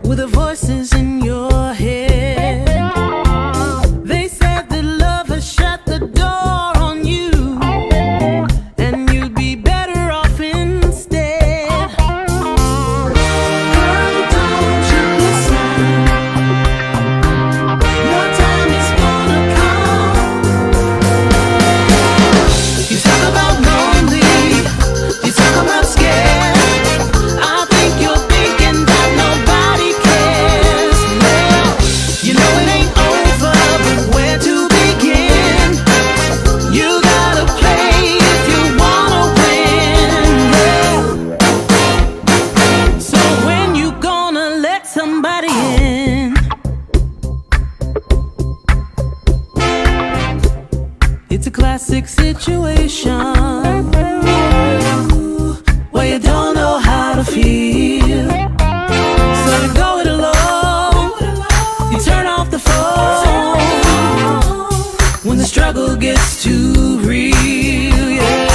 with the voices in your head. They said that love has shut the door on you, and you'd be better off instead. Girl, don't you listen. Your time is gonna come. You talk about lonely, you talk about scared. I think you're thinking that nobody cares. Well, you know it ain't over, but where to begin? You gotta play if you wanna win. Yeah. So when you gonna let somebody in? It's a classic situation where you don't know how to feel. So you go it alone, you turn off the phone when the struggle gets too real, yeah.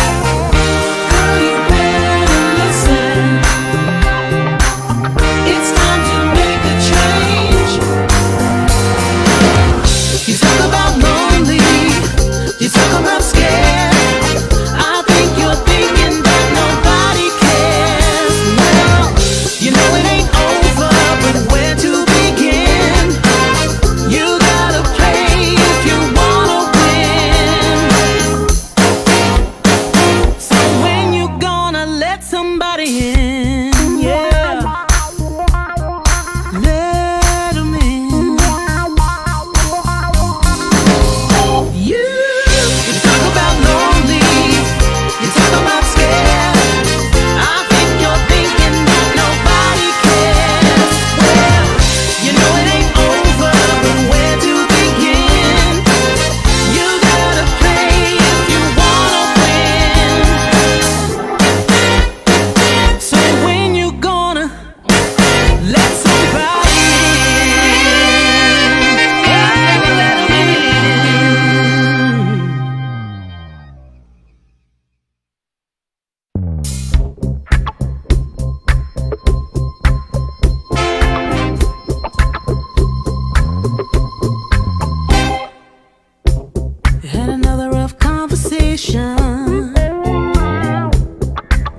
Girl, you better listen. It's time to make a change. You talk about lonely, you talk about scared. I think you're thinking that nobody cares. Well, you know it ain't over, but where to begin? You gotta play if you wanna win. So when you gonna let somebody in? Yeah, let 'em in. You talk about lonely, you talk about scared. I think you're thinking that nobody cares. Well, you know it ain't over, but where to begin? You gotta play if you wanna win. So when you gonna let somebody in? Let 'em in. Had another rough conversation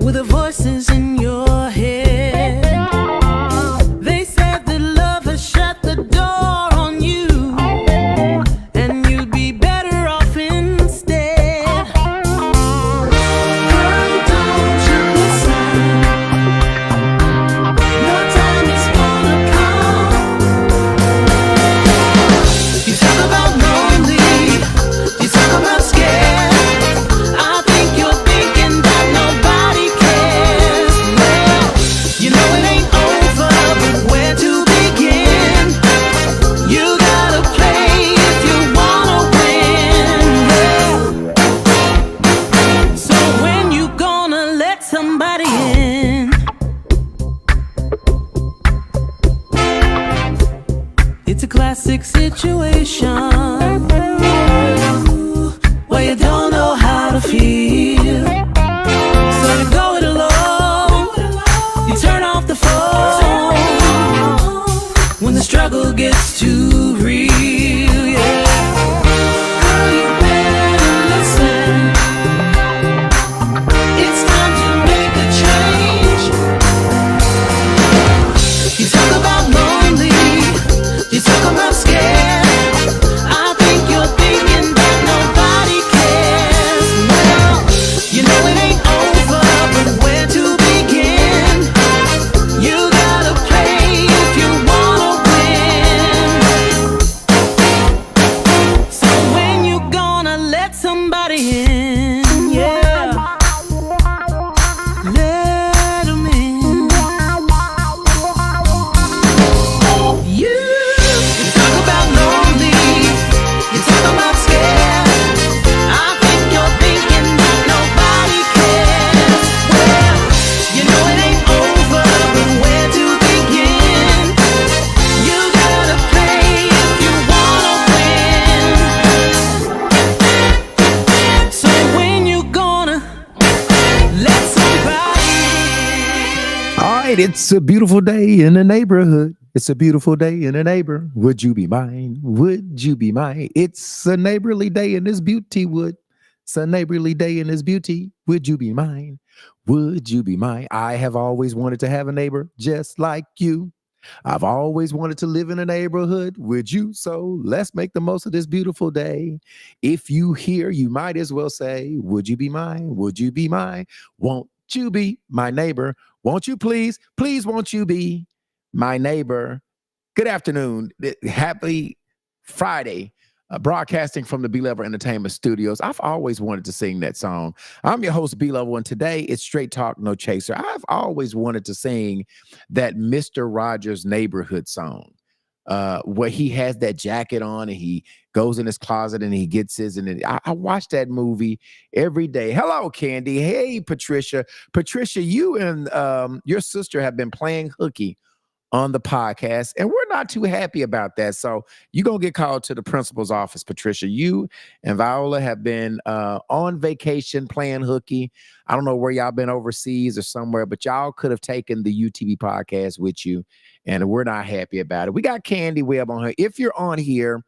with the voices in your head. They said that love has shut the door on you, and you'd be better off instead. Girl, don't you listen. Your time is gonna come. You talk about lonely, you talk about scared. I think you're thinking that nobody cares. Well, you know it ain't over, but where to begin? You gotta play if you wanna win. Yeah. So when you gonna let somebody in? It's a classic situation where you don't know how to feel. So you go it alone, you turn off the phone when the struggle gets too real, yeah. Girl, you better listen. It's time to make a change. You talk about lonely, you talk about scared. I think you're thinking that nobody cares. Well, you know it ain't over, but where to begin? You gotta play if you wanna win. So when you gonna let somebody in? Yeah, let 'em in. You talk about lonely, you talk about scared. I think you're thinking that nobody cares. Well, you know it ain't over, but where to begin? You gotta play if you wanna win. So when you gonna let somebody in? All right, it's a beautiful day in the neighborhood. It's a beautiful day in a neighbor. Would you be mine? Would you be mine? It's a neighborly day in this beauty wood. It's a neighborly day in this beauty. Would you be mine? Would you be mine? I have always wanted to have a neighbor just like you. I've always wanted to live in a neighborhood with you. So let's make the most of this beautiful day. If you hear, you might as well say, would you be mine? Would you be mine? Won't you be my neighbor? Won't you please, please, won't you be my neighbor? Good afternoon. Happy Friday. Broadcasting from the B Level Entertainment Studios. I've always wanted to sing that song. I'm your host, B Level, and today it's Straight Talk, No Chaser. I've always wanted to sing that Mr. Rogers Neighborhood song. Where he has that jacket on and he goes in his closet and he gets his. And I watch that movie every day. Hello, Candy. Hey, Patricia. Patricia, you and your sister have been playing hooky on the podcast, and we're not too happy about that. So you're gonna get called to the principal's office, Patricia. You and Viola have been on vacation playing hooky. I don't know where y'all been, overseas or somewhere, but y'all could have taken the UTV podcast with you, and we're not happy about it. We got Candy Webb on here. If you're on here,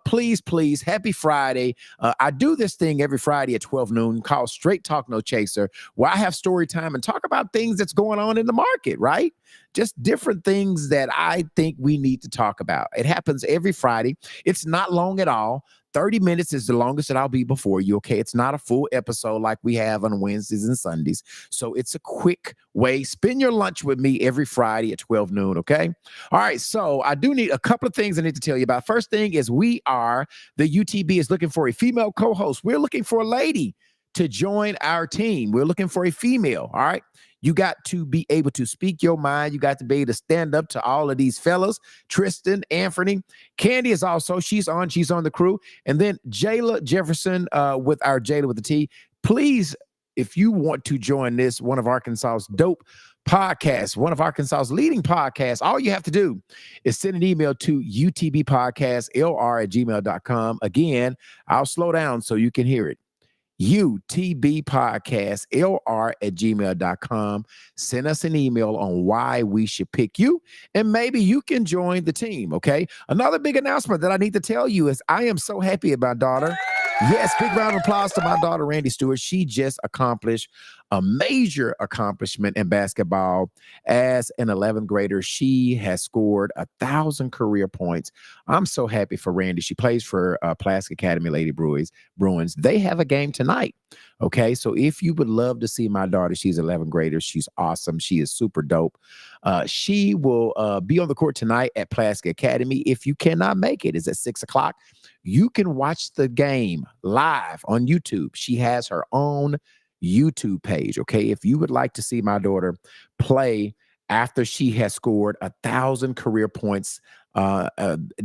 please, happy Friday. I do this thing every Friday at 12 noon called Straight Talk No Chaser, where I have story time and talk about things that's going on in the market, right? Just different things that I think we need to talk about. It happens every Friday. It's not long at all. 30 minutes is the longest that I'll be before you, okay? It's not a full episode like we have on Wednesdays and Sundays. So it's a quick way. Spend your lunch with me every Friday at 12 noon, okay? All right, so I do need a couple of things I need to tell you about. First thing is the UTB is looking for a female co-host. We're looking for a lady to join our team. We're looking for a female, all right? You got to be able to speak your mind. You got to be able to stand up to all of these fellas. Tristan, Anthony, Candy is also, she's on the crew. And then Jayla Jefferson with our Jayla with the T. Please, if you want to join this, one of Arkansas's dope podcasts, one of Arkansas's leading podcasts, all you have to do is send an email to utbpodcastlr@gmail.com. Again, I'll slow down so you can hear it. utbpodcastlr@gmail.com. Send us an email on why we should pick you, and maybe you can join the team, okay? Another big announcement that I need to tell you is I am so happy about daughter. Yes, big round of applause to my daughter, Randy Stewart. She just accomplished a major accomplishment in basketball. As an 11th grader, she has scored 1,000 career points. I'm so happy for Randy. She plays for Plastic Academy Lady Bruins. They have a game tonight. Okay, so if you would love to see my daughter, she's 11th grader. She's awesome. She is super dope. She will be on the court tonight at Plastic Academy. If you cannot make it, it's at 6 o'clock. You can watch the game live on YouTube. She has her own YouTube page. Okay, if you would like to see my daughter play after she has scored 1,000 career points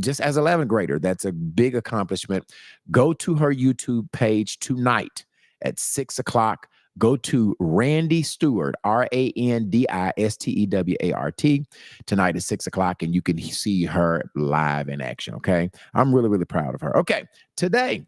just as 11th grader, that's a big accomplishment. Go to her YouTube page tonight at 6 o'clock. Go to Randy Stewart, RandiStewart. Tonight at 6 o'clock, and you can see her live in action. Okay, I'm really, really proud of her. Okay, today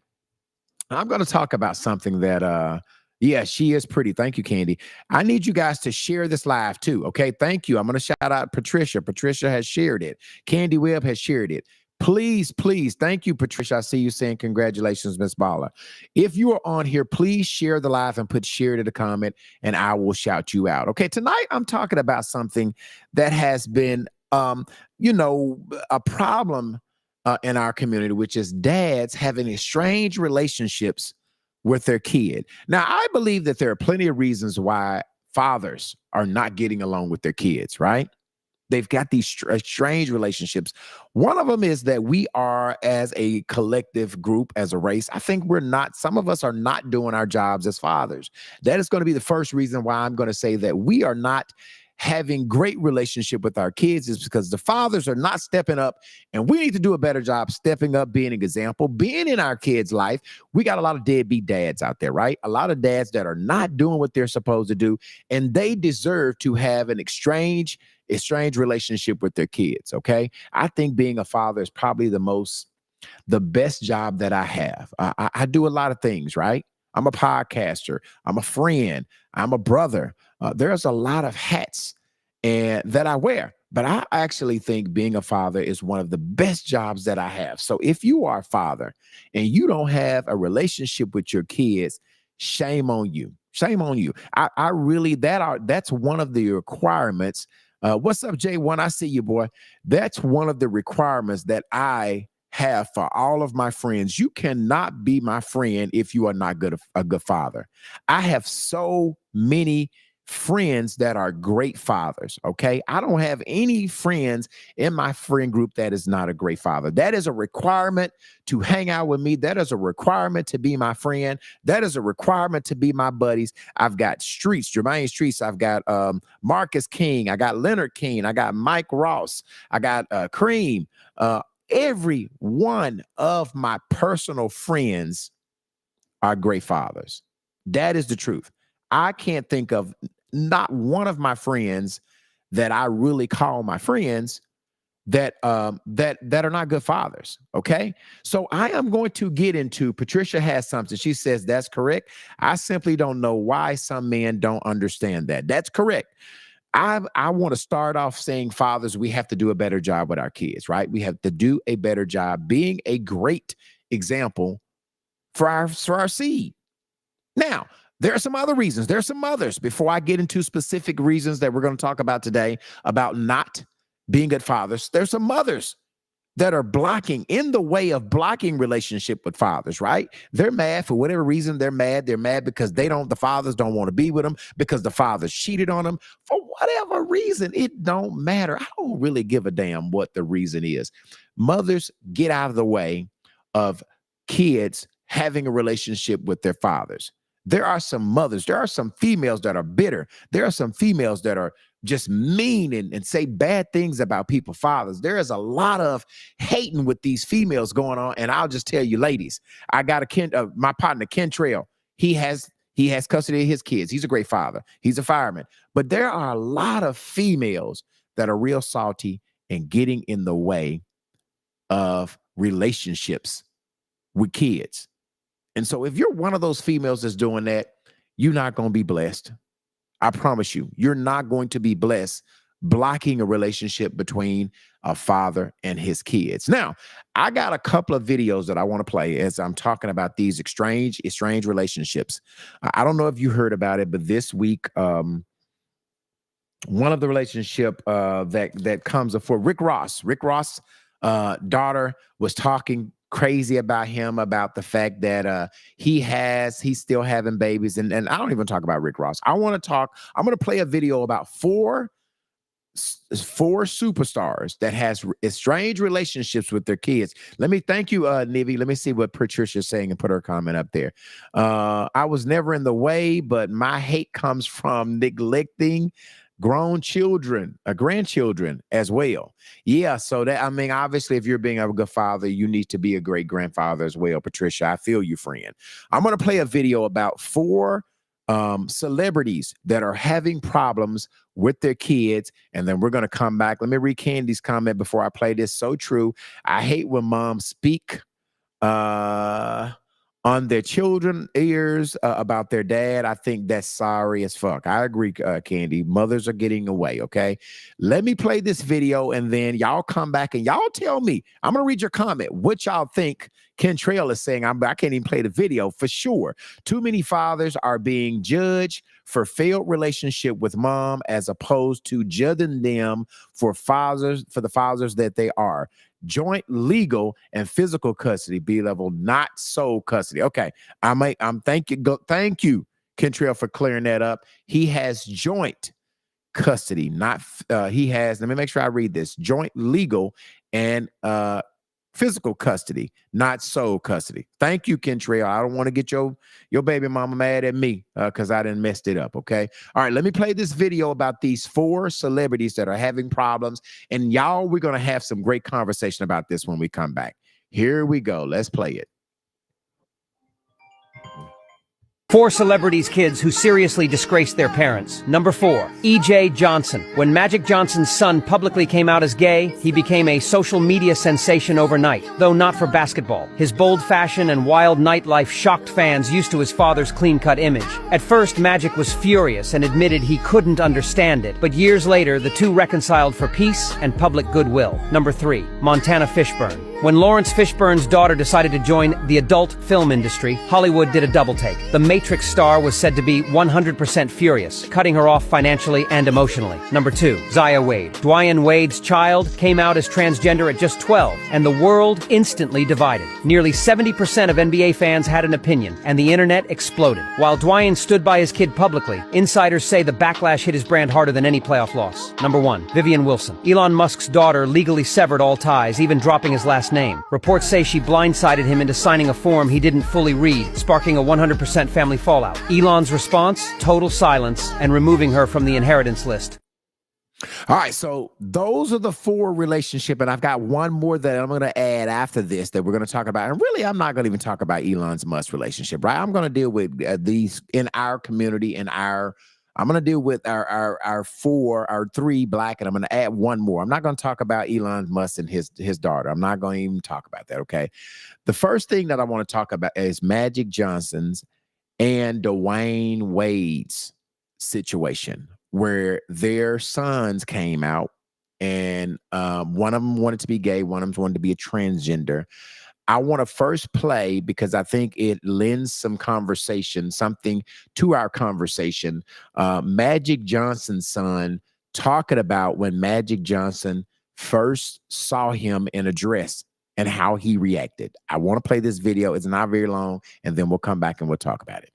I'm going to talk about something that yeah, she is pretty. Thank you, Candy. I need you guys to share this live too. Okay, thank you. I'm going to shout out Patricia. Patricia has shared it. Candy Webb has shared it. Please, thank you, Patricia. I see you saying congratulations, Miss Bala. If you are on here, please share the live and put share to the comment, and I will shout you out. Okay, tonight I'm talking about something that has been, a problem in our community, which is dads having strange relationships with their kid. Now, I believe that there are plenty of reasons why fathers are not getting along with their kids, right? They've got these strange relationships. One of them is that we are, as a collective group, as a race, I think some of us are not doing our jobs as fathers. That is going to be the first reason why I'm going to say that we are not having great relationship with our kids, is because the fathers are not stepping up, and we need to do a better job stepping up, being an example, being in our kids' life. We got a lot of deadbeat dads out there, right? A lot of dads that are not doing what they're supposed to do, and they deserve to have an estranged relationship with their kids. Okay, I think being a father is probably the best job that I have. I do a lot of things, right? I'm a podcaster. I'm a friend. I'm a brother. There's a lot of hats that I wear. But I actually think being a father is one of the best jobs that I have. So if you are a father and you don't have a relationship with your kids, shame on you. Shame on you. I really that's one of the requirements. What's up, J1? I see you, boy. That's one of the requirements that I have for all of my friends. You cannot be my friend if you are not a good father. I have so many friends that are great fathers. Okay. I don't have any friends in my friend group that is not a great father. That is a requirement to hang out with me. That is a requirement to be my friend. That is a requirement to be my buddies. I've got Streets, Jermaine Streets. I've got Marcus King. I got Leonard King. I got Mike Ross. I got Cream. Every one of my personal friends are great fathers. That is the truth. I can't think of not one of my friends that I really call my friends that are not good fathers. Okay. So I am going to get into Patricia has something. She says that's correct. I simply don't know why some men don't understand that. That's correct. I want to start off saying, fathers, we have to do a better job with our kids, right? We have to do a better job being a great example for our seed. Now, there are some other reasons. There are some others before I get into specific reasons that we're going to talk about today about not being good fathers. There's some mothers that are blocking in the way of blocking relationship with fathers, right? They're mad for whatever reason. They're mad. They're mad because the fathers don't want to be with them, because the fathers cheated on them. For whatever reason, it don't matter. I don't really give a damn what the reason is. Mothers, get out of the way of kids having a relationship with their fathers. There are some mothers, there are some females that are bitter. There are some females that are just mean and say bad things about people's fathers. There is a lot of hating with these females going on. And I'll just tell you, ladies, I got my partner, Ken Trail. He has custody of his kids. He's a great father. He's a fireman. But there are a lot of females that are real salty and getting in the way of relationships with kids. And so if you're one of those females that's doing that, you're not going to be blessed. I promise you, you're not going to be blessed blocking a relationship between a father and his kids. Now, I got a couple of videos that I want to play as I'm talking about these estranged relationships. I don't know if you heard about it, but this week, one of the relationship that comes before Rick Ross. Rick Ross' daughter was talking crazy about him, about the fact that he's still having babies. And I don't even talk about Rick Ross. I'm going to play a video about four superstars that has estranged relationships with their kids. Let me thank you, Nivi. Let me see what Patricia's saying and put her comment up there. I was never in the way, but my hate comes from neglecting grown children, grandchildren as well. Yeah, so that, I mean, obviously, if you're being a good father, you need to be a great grandfather as well, Patricia. I feel you, friend. I'm going to play a video about four celebrities that are having problems with their kids, and then we're going to come back. Let me read Candy's comment before I play this. So true. I hate when moms speak on their children's ears about their dad. I think that's sorry as fuck. I agree, Candy. Mothers are getting away, okay? Let me play this video, and then y'all come back and y'all tell me. I'm going to read your comment. What y'all think Ken Trail is saying. I can't even play the video for sure. Too many fathers are being judged for failed relationship with mom as opposed to judging them for the fathers that they are. Joint legal and physical custody, B level, not sole custody. Okay, thank you, Kentrill, for clearing that up. He has joint custody, not he has. Let me make sure I read this: joint legal and physical custody, not sole custody. Thank you, Kentrail. I don't want to get your baby mama mad at me because I didn't messed it up. Okay. All right. Let me play this video about these four celebrities that are having problems. And y'all, we're going to have some great conversation about this when we come back. Here we go. Let's play it. 4 celebrities' kids who seriously disgraced their parents. Number 4, E.J. Johnson. When Magic Johnson's son publicly came out as gay, he became a social media sensation overnight, though not for basketball. His bold fashion and wild nightlife shocked fans used to his father's clean-cut image. At first, Magic was furious and admitted he couldn't understand it, but years later, the two reconciled for peace and public goodwill. Number 3, Montana Fishburne. When Lawrence Fishburne's daughter decided to join the adult film industry, Hollywood did a double-take. The Matrix star was said to be 100% furious, cutting her off financially and emotionally. Number 2, Zaya Wade. Dwayne Wade's child came out as transgender at just 12, and the world instantly divided. Nearly 70% of NBA fans had an opinion, and the internet exploded. While Dwayne stood by his kid publicly, insiders say the backlash hit his brand harder than any playoff loss. Number 1, Vivian Wilson. Elon Musk's daughter legally severed all ties, even dropping his last name. Reports say she blindsided him into signing a form he didn't fully read, sparking a 100% family fallout. Elon's response? Total silence and removing her from the inheritance list. All right, so those are the 4 relationship, and I've got one more that I'm going to add after this that we're going to talk about. And really, I'm not going to even talk about Elon's Musk relationship, right? I'm going to deal with these in our community, I'm going to deal with our 3 black, and I'm going to add one more. I'm not going to talk about Elon Musk and his daughter. I'm not going to even talk about that, okay? The first thing that I want to talk about is Magic Johnson's and Dwayne Wade's situation, where their sons came out, and one of them wanted to be gay, one of them wanted to be a transgender. I want to first play, because I think it lends some conversation, something to our conversation. Magic Johnson's son talking about when Magic Johnson first saw him in a dress and how he reacted. I want to play this video. It's not very long, and then we'll come back and we'll talk about it.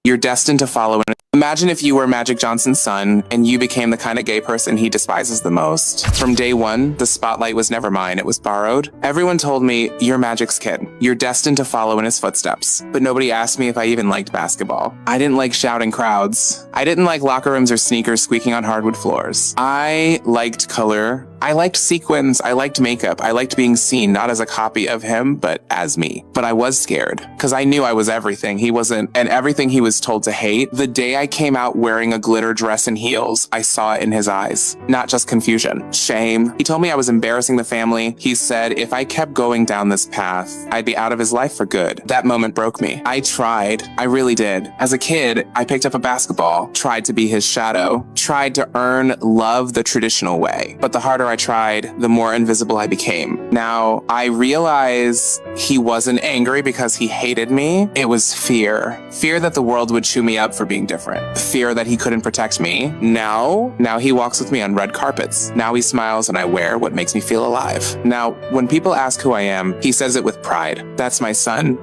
You're destined to follow in. Imagine if you were Magic Johnson's son and you became the kind of gay person he despises the most. From day one, the spotlight was never mine, it was borrowed. Everyone told me, you're Magic's kid. You're destined to follow in his footsteps. But nobody asked me if I even liked basketball. I didn't like shouting crowds. I didn't like locker rooms or sneakers squeaking on hardwood floors. I liked color. I liked sequins. I liked makeup. I liked being seen, not as a copy of him, but as me. But I was scared, because I knew I was everything he wasn't, and everything he was told to hate. The day I came out wearing a glitter dress and heels, I saw it in his eyes. Not just confusion, shame. He told me I was embarrassing the family. He said if I kept going down this path, I'd be out of his life for good. That moment broke me. I tried. I really did. As a kid, I picked up a basketball, tried to be his shadow, tried to earn love the traditional way. But the harder I tried, the more invisible I became. Now, I realize he wasn't angry because he hated me. It was fear. Fear that the world would chew me up for being different. Fear that he couldn't protect me. Now he walks with me on red carpets. Now he smiles and I wear what makes me feel alive. Now, when people ask who I am, he says it with pride. That's my son.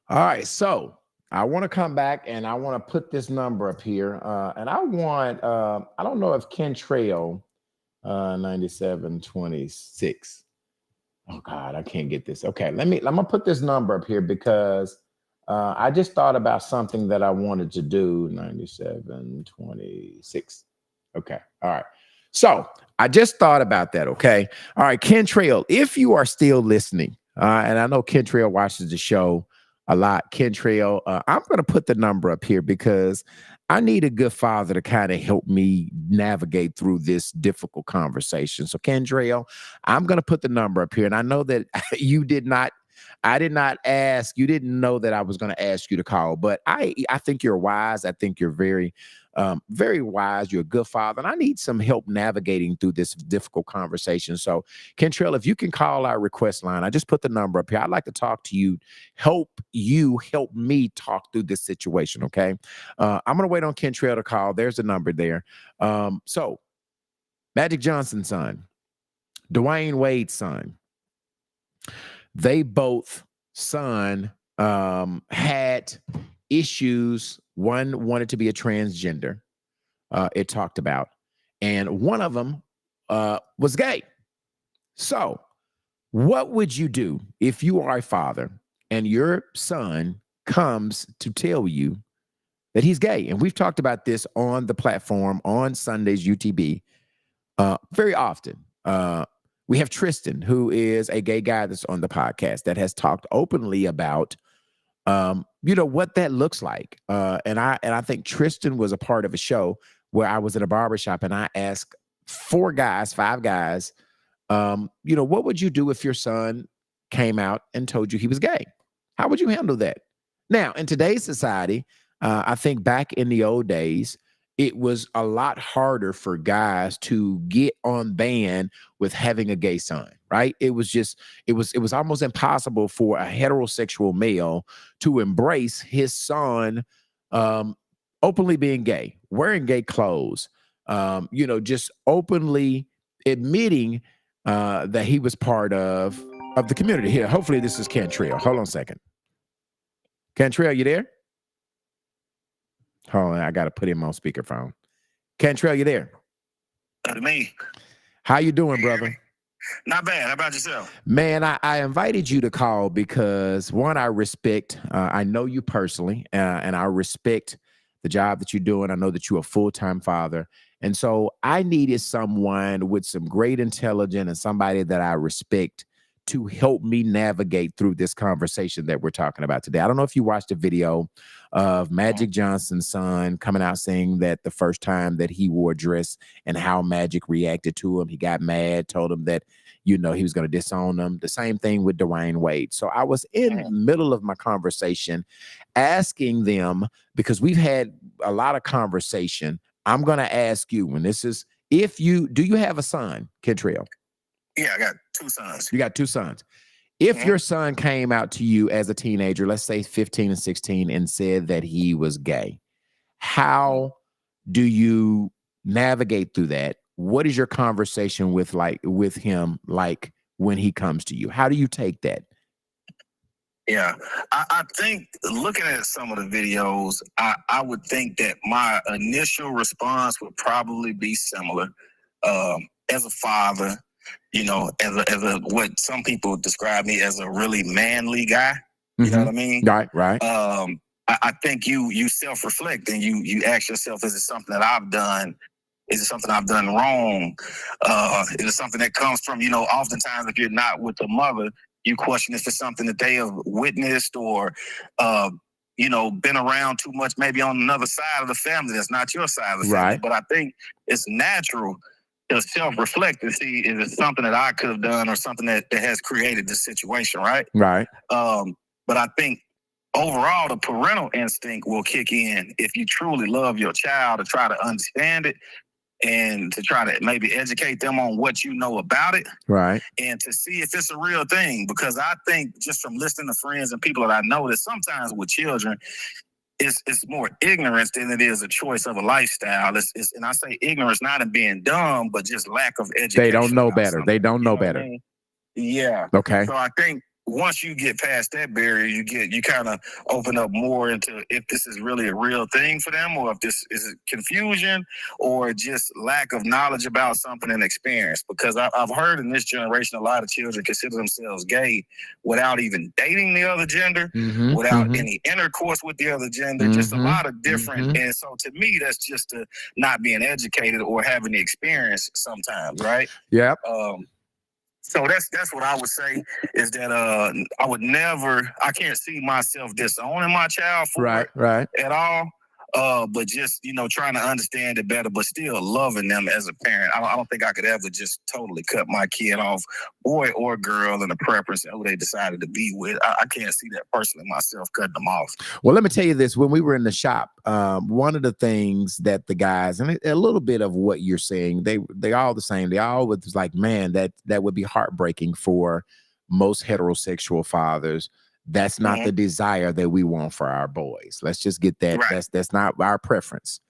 All right, so I want to come back and I want to put this number up here. And I want, I don't know if Ken Trail, 9726. Oh God, I can't get this. Okay, I'm gonna put this number up here because I just thought about something that I wanted to do. 9726. Okay, all right. So I just thought about that. Okay, all right, Ken Trail, if you are still listening, and I know Ken Trail watches the show a lot. Ken Trail, I'm gonna put the number up here because I need a good father to kind of help me navigate through this difficult conversation. So Kendrail, I'm going to put the number up here. And I know that I did not ask, you didn't know that I was going to ask you to call, but I think you're wise. I think you're very, very wise. You're a good father. And I need some help navigating through this difficult conversation. So Kentrail, if you can call our request line, I just put the number up here. I'd like to talk to you, help me talk through this situation. Okay. I'm going to wait on Kentrail to call. There's a number there. So Magic Johnson's son, Dwayne Wade's son, they both had issues. One wanted to be a transgender, it talked about, and one of them was gay. So what would you do if you are a father and your son comes to tell you that he's gay? And we've talked about this on the platform on Sundays UTB very often. We have Tristan, who is a gay guy that's on the podcast that has talked openly about you know, what that looks like. And I think Tristan was a part of a show where I was in a barbershop and I asked 5 guys, you know, what would you do if your son came out and told you he was gay? How would you handle that? Now, in today's society, I think back in the old days, it was a lot harder for guys to get on band with having a gay son, right? It was almost impossible for a heterosexual male to embrace his son openly being gay, wearing gay clothes, you know, just openly admitting that he was part of the community. Here, hopefully this is Cantrell. Hold on a second. Cantrell, you there? Hold on, I got to put him on speakerphone. Cantrell, you there? Me. How you doing, brother? Not bad. How about yourself? Man, I invited you to call because, one, I respect, I know you personally, and I respect the job that you're doing. I know that you're a full-time father. And so I needed someone with some great intelligence and somebody that I respect to help me navigate through this conversation that we're talking about today. I don't know if you watched a video of Magic Johnson's son coming out saying that the first time that he wore a dress and how Magic reacted to him. He got mad, told him that, you know, he was going to disown him. The same thing with Dwayne Wade. So I was in the middle of my conversation asking them, because we've had a lot of conversation. I'm going to ask you, and this is, do you have a son, Kentrell? Yeah, I got 2 sons. You got 2 sons. If your son came out to you as a teenager, let's say 15 and 16, and said that he was gay, how do you navigate through that? What is your conversation with him like when he comes to you? How do you take that? Yeah, I think looking at some of the videos, I would think that my initial response would probably be similar. As a father, you know, as a what some people describe me as a really manly guy. You know what I mean? Right. I think you self-reflect and you ask yourself, is it something that I've done? Is it something I've done wrong? Is it something that comes from, you know, oftentimes if you're not with the mother, you question if it's something that they have witnessed or, you know, been around too much, maybe on another side of the family that's not your side of the family. But I think it's natural to self-reflect and see, is it something that I could have done or something that has created this situation, right? Right. But I think overall, the parental instinct will kick in if you truly love your child to try to understand it and to try to maybe educate them on what you know about it. Right. And to see if it's a real thing. Because I think just from listening to friends and people that I know that sometimes with children, it's more ignorance than it is a choice of a lifestyle. And I say ignorance not in being dumb, but just lack of education. They don't know better. They don't know better. I mean? Yeah. Okay. So I think once you get past that barrier, you kind of open up more into if this is really a real thing for them, or if this is confusion or just lack of knowledge about something and experience. Because I've heard in this generation, a lot of children consider themselves gay without even dating the other gender, without any intercourse with the other gender, just a lot of different. And so to me, that's just not being educated or having the experience sometimes, right? Yep. So that's what I would say is that I can't see myself disowning my child for it at all. But just, you know, trying to understand it better, but still loving them as a parent. I don't think I could ever just totally cut my kid off, boy or girl, and a preference and who they decided to be with. I can't see that personally myself cutting them off. Well, let me tell you this. When we were in the shop, one of the things that the guys, and a little bit of what you're saying, they all the same. They all was like, man, that would be heartbreaking for most heterosexual fathers. That's not the desire that we want for our boys. Let's just get that. Right. That's not our preference.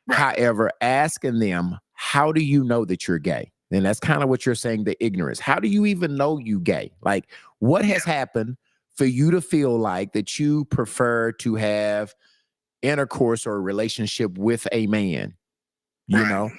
Right. However, asking them, how do you know that you're gay? And that's kind of what you're saying, the ignorance. How do you even know you gay? Like, what has happened for you to feel like that you prefer to have intercourse or a relationship with a man? You know?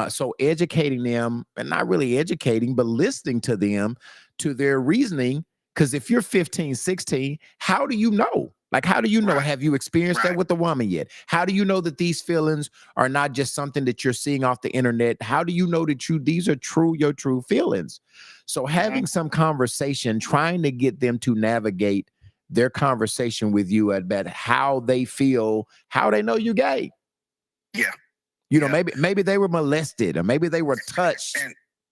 So educating them, and not really educating, but listening to them, to their reasoning. Because if you're 15, 16, how do you know? Like, how do you know? Have you experienced that with a woman yet? How do you know that these feelings are not just something that you're seeing off the internet? How do you know that these are your true feelings? So having some conversation, trying to get them to navigate their conversation with you about how they feel, how they know you gay. Yeah. You know, maybe they were molested, or maybe they were touched.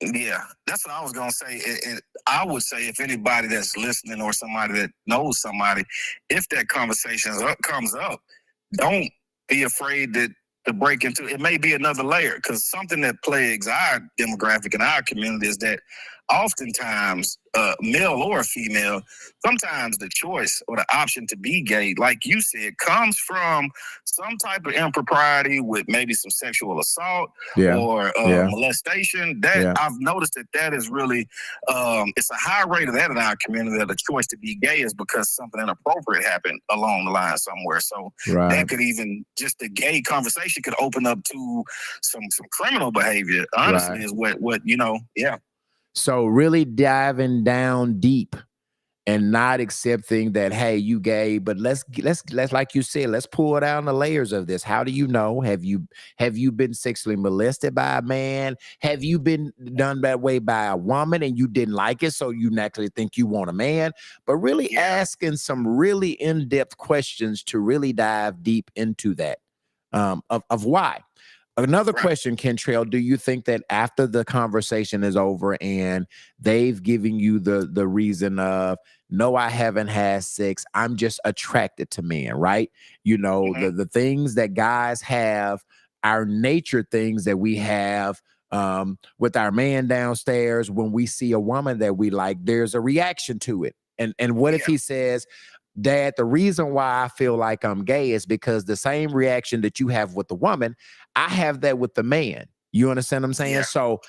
And yeah, that's what I was gonna say. And I would say if anybody that's listening or somebody that knows somebody, if that conversation comes up, don't be afraid to break into it. It may be another layer, because something that plagues our demographic in our community is that oftentimes, male or female, sometimes the choice or the option to be gay, like you said, comes from some type of impropriety with maybe some sexual assault or molestation. That I've noticed that is really, it's a high rate of that in our community, that the choice to be gay is because something inappropriate happened along the line somewhere. So that could even, just the gay conversation could open up to some criminal behavior, honestly, is what So really diving down deep and not accepting that, hey, you gay, but let's like you said, let's pull down the layers of this. How do you know? Have you been sexually molested by a man? Have you been done that way by a woman and you didn't like it, so you naturally think you want a man? But really asking some really in-depth questions to really dive deep into that, of why. Another question, Kentrell, do you think that after the conversation is over and they've given you the reason of, no, I haven't had sex, I'm just attracted to men, right? You know, the things that guys have, our nature things that we have with our man downstairs, when we see a woman that we like, there's a reaction to it. And what if he says, Dad, the reason why I feel like I'm gay is because the same reaction that you have with the woman, I have that with the man. You understand what I'm saying? So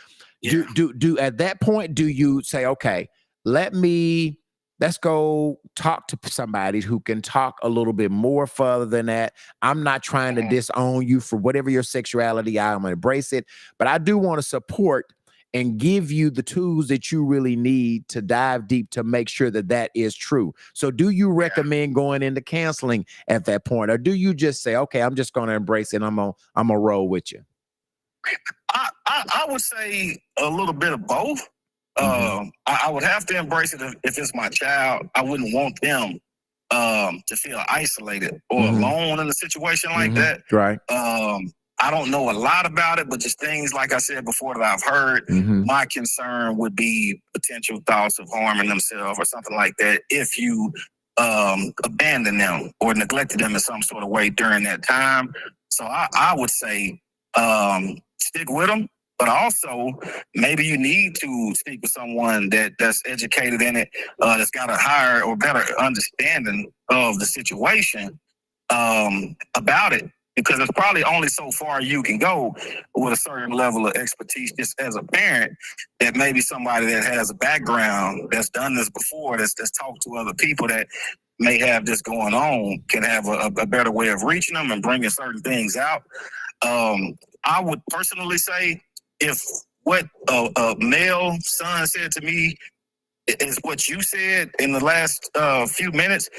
do at that point, do you say, okay, let's go talk to somebody who can talk a little bit more further than that. I'm not trying to disown you for whatever your sexuality. I'm going to embrace it, but I do want to support and give you the tools that you really need to dive deep to make sure that that is true. So do you recommend going into counseling at that point? Or do you just say, okay, I'm just going to embrace it. I'm gonna roll with you? I would say a little bit of both. I would have to embrace it if it's my child. I wouldn't want them to feel isolated or alone in a situation like that. Right. I don't know a lot about it, but just things, like I said before, that I've heard. My concern would be potential thoughts of harming themselves or something like that if you abandon them or neglected them in some sort of way during that time. So I would say stick with them, but also maybe you need to speak with someone that's educated in it, that's got a higher or better understanding of the situation about it. Because it's probably only so far you can go with a certain level of expertise just as a parent, that maybe somebody that has a background, that's done this before, that's talked to other people that may have this going on, can have a better way of reaching them and bringing certain things out. I would personally say, if what a male son said to me is what you said in the last few minutes,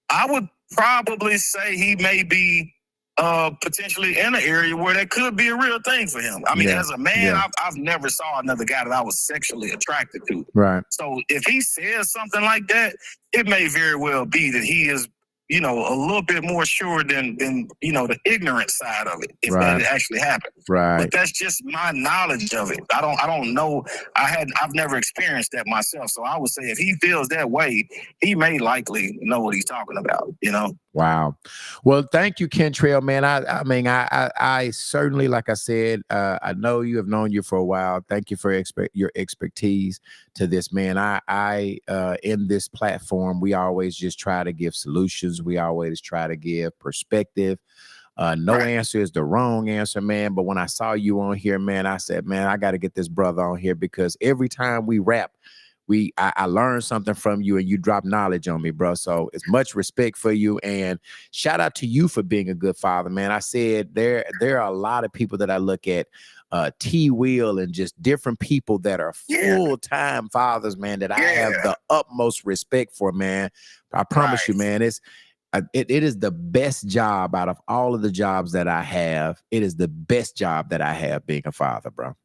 I would probably say he may be potentially in an area where that could be a real thing for him. I mean, as a man, I've never saw another guy that I was sexually attracted to. Right. So if he says something like that, it may very well be that he is, a little bit more sure than the ignorant side of it, if that actually happened. Right. But that's just my knowledge of it. I don't know. I've never experienced that myself. So I would say if he feels that way, he may likely know what he's talking about. Wow. Well, thank you, Kentrell, man. I certainly, like I said, I know you have known you for a while. Thank you for your expertise to this, man. I in this platform, we always just try to give solutions. We always try to give perspective. No answer is the wrong answer, man. But when I saw you on here, man, I said, man, I got to get this brother on here, because every time we rap, I learned something from you, and you drop knowledge on me, bro. So it's much respect for you, and shout out to you for being a good father, man. I said there are a lot of people that I look at, T Will and just different people that are full-time fathers, man, that I have the utmost respect for, man. I promise you, man, it is the best job out of all of the jobs that I have. It is the best job that I have, being a father, bro.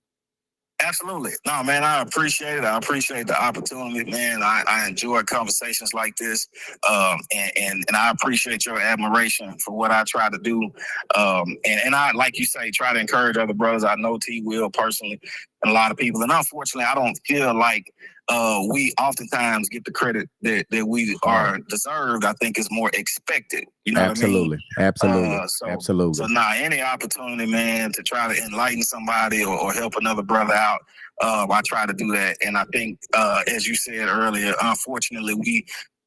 Absolutely. No, man, I appreciate it. I appreciate the opportunity, man. I enjoy conversations like this. And I appreciate your admiration for what I try to do. And I, like you say, try to encourage other brothers. I know T will personally and a lot of people. And unfortunately, I don't feel like we oftentimes get the credit that we are deserved. I think is more expected. You know Absolutely. what I mean? Absolutely. So Absolutely. any opportunity, man, to try to enlighten somebody or help another brother out, I try to do that. And I think, as you said earlier, unfortunately,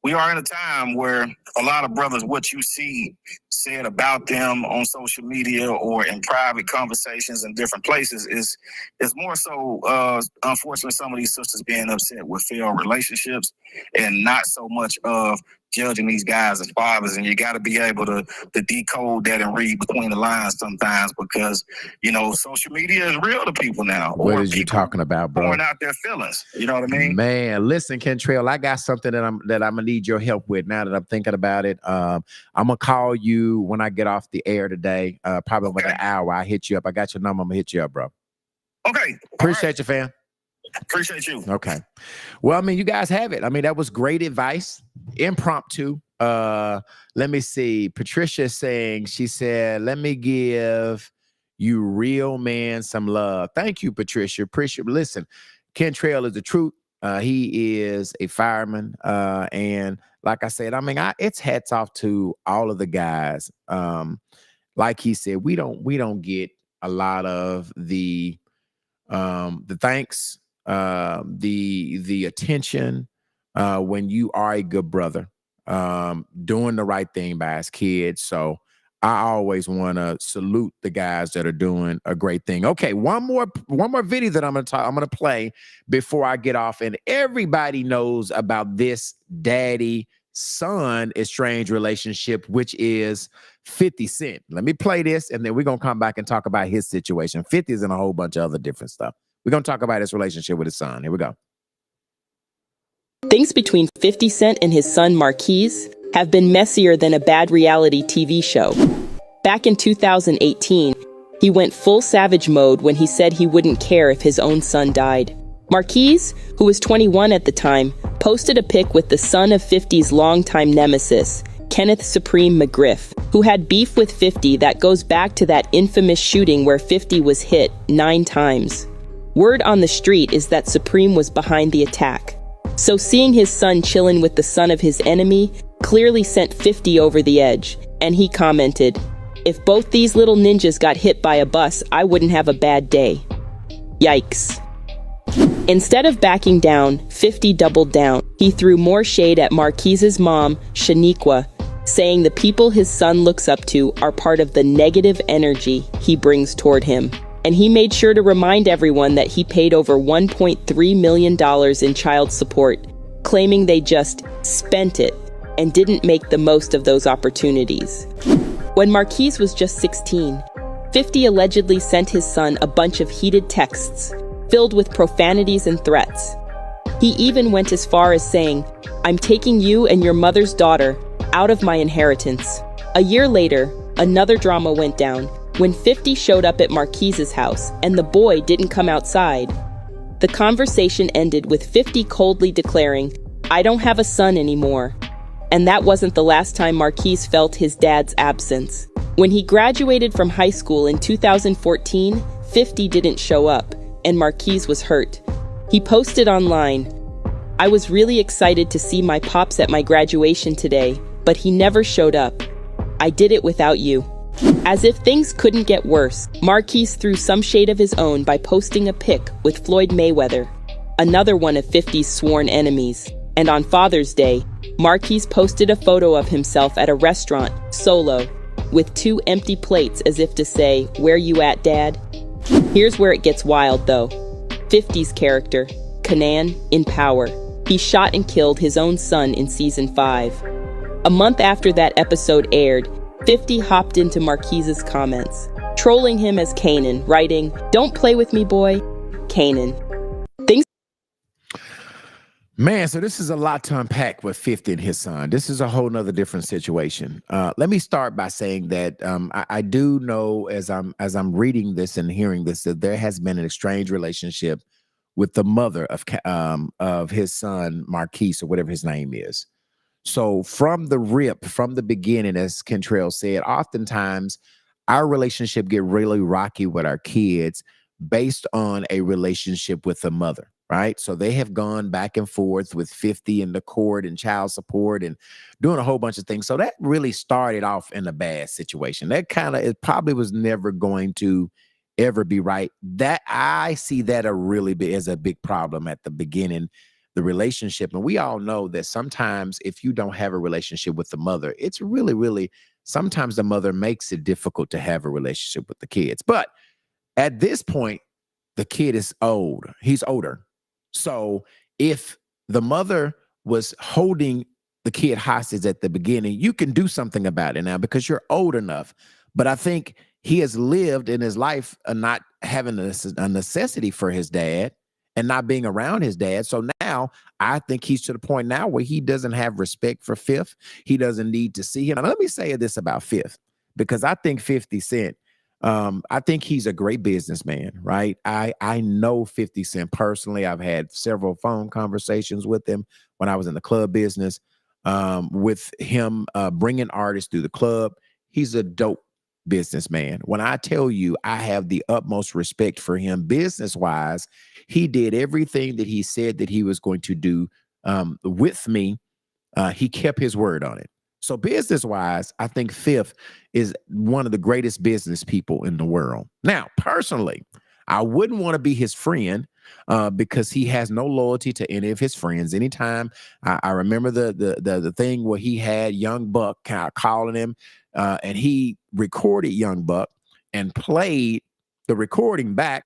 we are in a time where a lot of brothers, what you see said about them on social media or in private conversations in different places is more so, unfortunately, some of these sisters being upset with failed relationships and not so much of judging these guys as fathers. And you got to be able to decode that and read between the lines sometimes, because, you know, social media is real to people now. What is you talking about, bro? Pouring out their feelings. You know what I mean? Man, listen, Kentrell, I got something that I'm gonna need your help with now that I'm thinking about it. I'm gonna call you when I get off the air today. Probably within an hour. I hit you up. I got your number. I'm gonna hit you up, bro. Okay. Appreciate you, fam. Appreciate you. Okay. Well, I mean, you guys have it. I mean, that was great advice. Impromptu. Let me see. Patricia saying, she said, let me give you real man some love. Thank you, Patricia. Appreciate. Listen, Kentrell is the truth. He is a fireman. And like I said, I mean, it's hats off to all of the guys. Like he said, we don't get a lot of the thanks, the attention, when you are a good brother, doing the right thing by his kids. So I always want to salute the guys that are doing a great thing. Okay, one more video that I'm gonna play before I get off, and everybody knows about this daddy-son estranged relationship, which is 50 Cent. Let me play this, and then we're gonna come back and talk about his situation. 50 is in a whole bunch of other different stuff. We're gonna talk about his relationship with his son. Here we go. Things between 50 Cent and his son Marquise have been messier than a bad reality TV show. Back in 2018, he went full savage mode when he said he wouldn't care if his own son died. Marquise, who was 21 at the time, posted a pic with the son of 50's longtime nemesis, Kenneth Supreme McGriff, who had beef with 50 that goes back to that infamous shooting where 50 was hit 9 times. Word on the street is that Supreme was behind the attack. So seeing his son chilling with the son of his enemy clearly sent 50 over the edge, and he commented, "If both these little ninjas got hit by a bus, I wouldn't have a bad day." Yikes. Instead of backing down, 50 doubled down. He threw more shade at Marquise's mom, Shaniqua, saying the people his son looks up to are part of the negative energy he brings toward him. And he made sure to remind everyone that he paid over $1.3 million in child support, claiming they just spent it and didn't make the most of those opportunities. When Marquise was just 16, 50 allegedly sent his son a bunch of heated texts filled with profanities and threats. He even went as far as saying, "I'm taking you and your mother's daughter out of my inheritance." A year later, another drama went down when 50 showed up at Marquise's house and the boy didn't come outside. The conversation ended with 50 coldly declaring, "I don't have a son anymore." And that wasn't the last time Marquise felt his dad's absence. When he graduated from high school in 2014, 50 didn't show up, and Marquise was hurt. He posted online, "I was really excited to see my pops at my graduation today, but he never showed up. I did it without you." As if things couldn't get worse, Marquise threw some shade of his own by posting a pic with Floyd Mayweather, another one of 50's sworn enemies. And on Father's Day, Marquise posted a photo of himself at a restaurant, solo, with 2 empty plates as if to say, "Where you at, Dad?" Here's where it gets wild, though. 50's character, Kanan, in Power. He shot and killed his own son in Season 5. A month after that episode aired, 50 hopped into Marquise's comments, trolling him as Kanan, writing, "Don't play with me, boy, Kanan." Man, so this is a lot to unpack with 50 and his son. This is a whole nother different situation. Let me start by saying that I do know as I'm reading this and hearing this that there has been an estranged relationship with the mother of his son Marquise, or whatever his name is. So from the rip, from the beginning, as Kentrell said, oftentimes our relationship get really rocky with our kids based on a relationship with the mother, right? So they have gone back and forth with 50 in the court and child support and doing a whole bunch of things. So that really started off in a bad situation. That kind of, it probably was never going to ever be right. That I see that a really big as a big problem at the beginning, the relationship. And we all know that sometimes if you don't have a relationship with the mother, it's really, really, sometimes the mother makes it difficult to have a relationship with the kids. But at this point, the kid is old. He's older. So if the mother was holding the kid hostage at the beginning, you can do something about it now because you're old enough. But I think he has lived in his life not having a necessity for his dad and not being around his dad. So now I think he's to the point now where he doesn't have respect for Fifth. He doesn't need to see him. Now, let me say this about Fifth, because I think 50 Cent, I think he's a great businessman, right? I know 50 Cent personally. I've had several phone conversations with him when I was in the club business, with him bringing artists through the club. He's a dope businessman. When I tell you I have the utmost respect for him business-wise, he did everything that he said that he was going to do with me. He kept his word on it. So business-wise, I think Fifth is one of the greatest business people in the world. Now, personally, I wouldn't want to be his friend because he has no loyalty to any of his friends. Anytime I remember the thing where he had Young Buck kind of calling him, and he recorded Young Buck and played the recording back.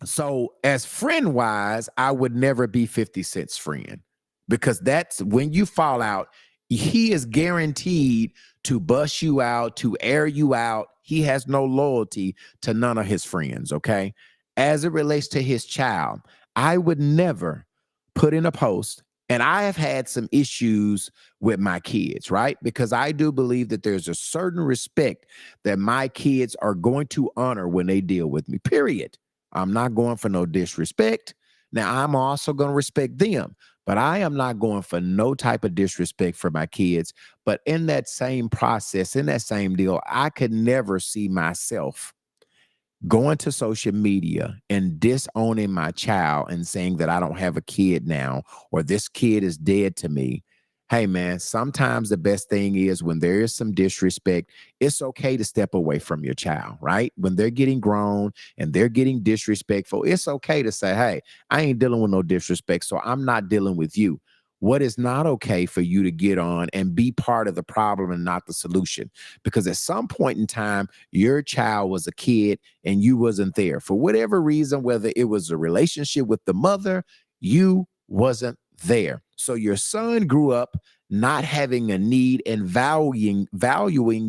So as friend wise, I would never be 50 Cent's friend, because that's when you fall out, he is guaranteed to bust you out, to air you out. He has no loyalty to none of his friends. Okay. As it relates to his child, I would never put in a post. And I have had some issues with my kids, right? Because I do believe that there's a certain respect that my kids are going to honor when they deal with me, period. I'm not going for no disrespect. Now, I'm also going to respect them, but I am not going for no type of disrespect for my kids. But in that same process, in that same deal, I could never see myself going to social media and disowning my child and saying that I don't have a kid now, or this kid is dead to me. Hey, man, sometimes the best thing is when there is some disrespect, it's okay to step away from your child, right? When they're getting grown and they're getting disrespectful, it's okay to say, hey, I ain't dealing with no disrespect, so I'm not dealing with you. What is not okay for you to get on and be part of the problem and not the solution? Because at some point in time, your child was a kid and you wasn't there for whatever reason, whether it was a relationship with the mother, you wasn't there. So your son grew up not having a need and valuing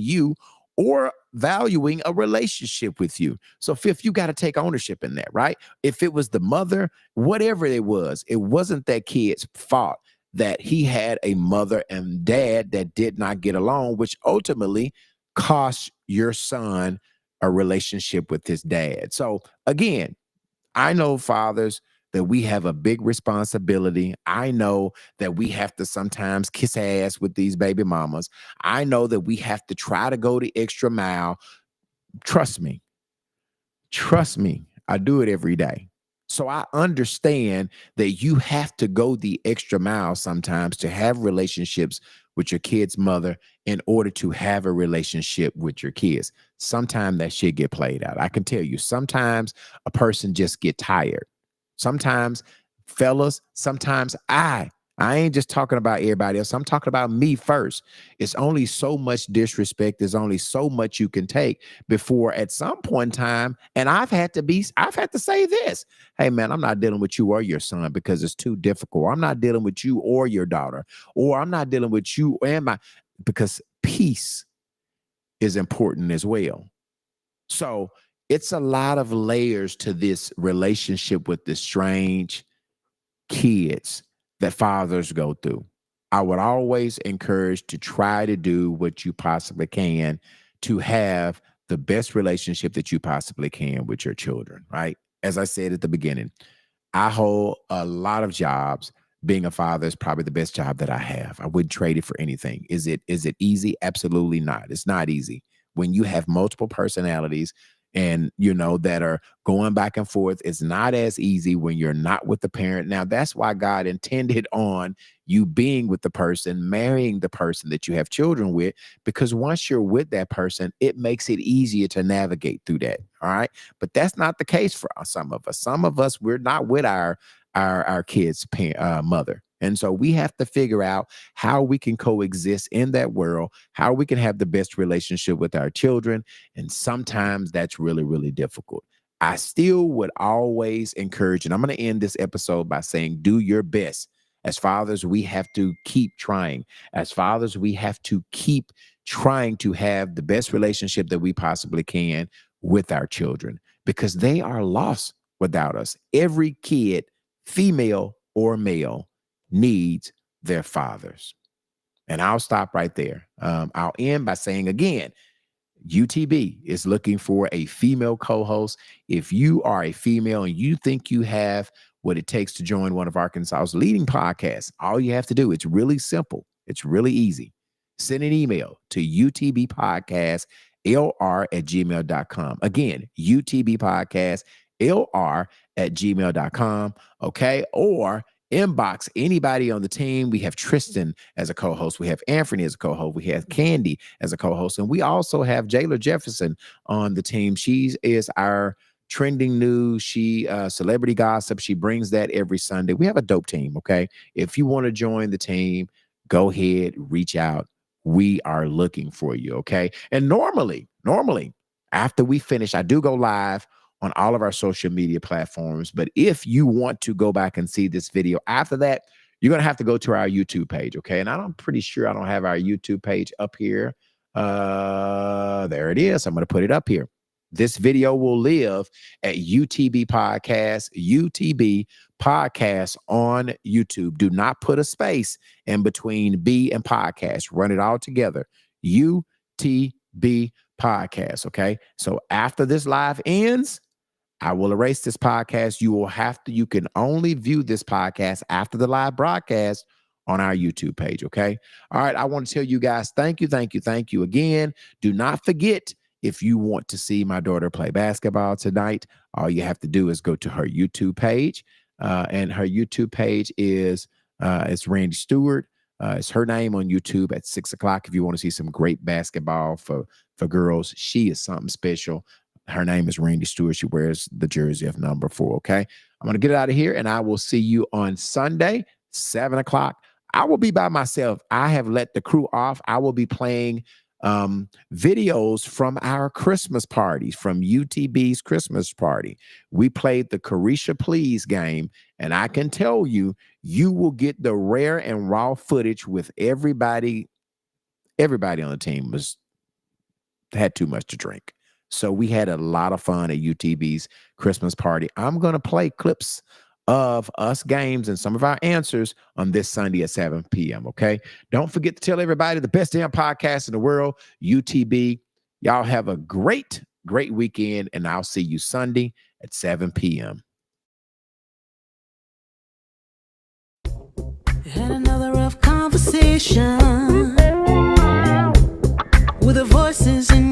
you or valuing a relationship with you. So Fifth, you got to take ownership in that, right? If it was the mother, whatever it wasn't that kid's fault that he had a mother and dad that did not get along, which ultimately cost your son a relationship with his dad. So again, I know, fathers, that we have a big responsibility. I know that we have to sometimes kiss ass with these baby mamas. I know that we have to try to go the extra mile. Trust me. Trust me. I do it every day. So I understand that you have to go the extra mile sometimes to have relationships with your kid's mother in order to have a relationship with your kids. Sometimes that shit get played out. I can tell you, sometimes a person just get tired. Sometimes, fellas, sometimes I ain't just talking about everybody else. I'm talking about me first. It's only so much disrespect. There's only so much you can take before at some point in time. And I've had to say this. Hey, man, I'm not dealing with you or your son because it's too difficult. I'm not dealing with you or your daughter, or I'm not dealing with you and because peace is important as well. So it's a lot of layers to this relationship with the strange kids that fathers go through. I would always encourage to try to do what you possibly can to have the best relationship that you possibly can with your children, right? as I said at the beginning, I hold a lot of jobs. Being a father is probably the best job that I have. I wouldn't trade it for anything. Is it easy? Absolutely not. It's not easy. When you have multiple personalities and that are going back and forth, it's not as easy when you're not with the parent. Now, that's why God intended on you being with the person, marrying the person that you have children with, because once you're with that person, it makes it easier to navigate through that. All right. But that's not the case for some of us. Some of us, we're not with our kids' mother. And so we have to figure out how we can coexist in that world, how we can have the best relationship with our children. And sometimes that's really, really difficult. I still would always encourage, and I'm going to end this episode by saying, do your best. As fathers, we have to keep trying. As fathers, we have to keep trying to have the best relationship that we possibly can with our children, because they are lost without us. Every kid, female or male, needs their fathers. And I'll stop right there. I'll end by saying again, UTB is looking for a female co-host. If you are a female and you think you have what it takes to join one of Arkansas's leading podcasts, all you have to do, it's really simple. It's really easy. Send an email to utbpodcastlr@gmail.com. Again, utbpodcastlr@gmail.com. Okay. Or inbox anybody on the team. We have Tristan as a co-host. We have Anthony as a co-host. We have Candy as a co-host. And we also have Jayla Jefferson on the team. She is our trending news. She celebrity gossip. She brings that every Sunday. We have a dope team. Okay. If you want to join the team, go ahead, reach out. We are looking for you. Okay. And normally after we finish, I do go live on all of our social media platforms. But if you want to go back and see this video after that, you're going to have to go to our YouTube page. Okay. And I'm pretty sure I don't have our YouTube page up here. There it is. I'm going to put it up here. This video will live at UTB Podcast on YouTube. Do not put a space in between B and podcast. Run it all together. UTB Podcast. Okay. So after this live ends, I will erase this podcast. You can only view this podcast after the live broadcast on our YouTube page. Okay. All right. I want to tell you guys, thank you again. Do not forget, if you want to see my daughter play basketball tonight, all you have to do is go to her YouTube page. And her YouTube page is it's Randy Stewart. It's her name on YouTube at 6:00. If you want to see some great basketball for girls, she is something special. Her name is Randy Stewart. She wears the jersey of number 4. Okay. I'm going to get out of here and I will see you on Sunday, 7:00. I will be by myself. I have let the crew off. I will be playing videos from our Christmas parties, from UTB's Christmas party. We played the Carisha Please game, and I can tell you, you will get the rare and raw footage with everybody. Everybody on the team had too much to drink. So we had a lot of fun at UTB's Christmas party. I'm going to play clips of us games and some of our answers on this Sunday at 7 p.m. Okay. Don't forget to tell everybody the best damn podcast in the world, UTB. Y'all have a great weekend, and I'll see you Sunday at 7 p.m. Had another rough conversation with the voices in